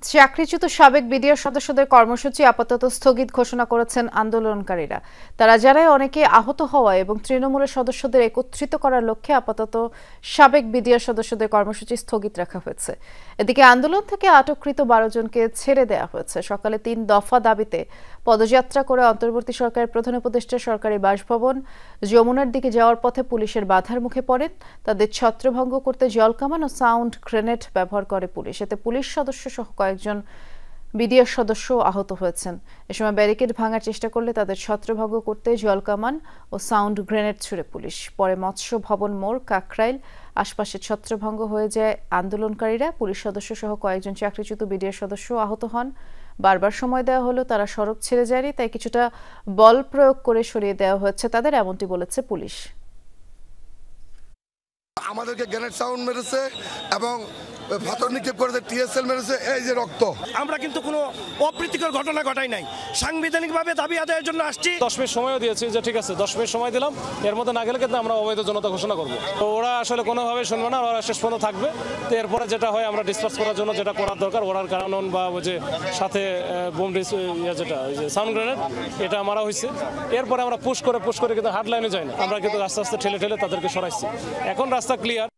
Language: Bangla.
চাকরিচ্যুত সাবেক বিডিআর সদস্যদের কর্মসূচি আপাতত স্থগিত ঘোষণা করেছেন আন্দোলনকারীরা। তারা জানায় অনেকে আহত হওয়া এবং তৃণমূলের সদস্যদের একত্রিত করার লক্ষ্যে আপাতত সাবেক বিডিআর সদস্যদের কর্মসূচি স্থগিত রাখা হয়েছে। এদিকে আন্দোলন থেকে আটককৃত 12 জনকে ছেড়ে দেওয়া হয়েছে। সকালে 3 দফা দাবিতে পদযাত্রা করে অন্তর্বর্তী সরকারের প্রধান উপদেষ্টা সরকারি বাসভবন যমুনার দিকে যাওয়ার পথে পুলিশের বাধার মুখে পড়েন। তাদের ছত্রভঙ্গ করতে জলকামান ও সাউন্ড গ্রেনেড ব্যবহার করে পুলিশ। এতে পুলিশ সদস্য সহ কয়েকজন বিডিআর সদস্য আহত হয়েছেন। এ সময় ব্যারিকেড ভাঙার চেষ্টা করলে তাদের ছত্রভঙ্গ করতে জলকামান ও সাউন্ড গ্রেনেড ছুড়ে পুলিশ। পরে মৎস্য ভবন মোড়, কাকরাইল আশপাশে ছত্রভঙ্গ হয়ে যায় আন্দোলনকারীরা। পুলিশ সদস্য সহ কয়েকজন চাকরিচ্যুত বিডিআর সদস্য আহত হন। বারবার সময় দেওয়া হলো তারা সড়ক ছেড়ে যায়নি, তাই কিছুটা বল প্রয়োগ করে সরিয়ে দেওয়া হচ্ছে তাদের, এমনটি বলেছে পুলিশ। আমাদেরকে গ্রেনেড সাউন্ড মেরেছে এবং পাথর নিক্ষেপ করেছে, টিএসএল মেরেছে। এই যে রক্ত, আমরা কিন্তু কোনো অপ্রীতিকর ঘটনা ঘটাই নাই। সাংবিধানিকভাবে দাবি আদায়ের জন্য আসছি। 10 মিনিট সময়ও দিয়েছি যে ঠিক আছে 10 মিনিট সময় দিলাম, এর মধ্যে না গেলে কিন্তু আমরা অবৈধ জনতা ঘোষণা করবো। তো ওরা আসলে কোনোভাবে শুনবে না, ওরা শেষ পর্যন্ত থাকবে। তো এরপরে যেটা হয় আমরা ডিসপার্স করার জন্য যেটা করার দরকার, ওরার কারণ বা ওই যে সাথে বোম যেটা ওই যে সাউন্ড গ্রেনেড এটা মারা হয়েছে। এরপরে আমরা পুশ করে কিন্তু হার্ড লাইনে যাই না, আমরা কিন্তু আস্তে আস্তে ঠেলে তাদেরকে সরাইছি। এখন রাস্তা ক্লিয়ার।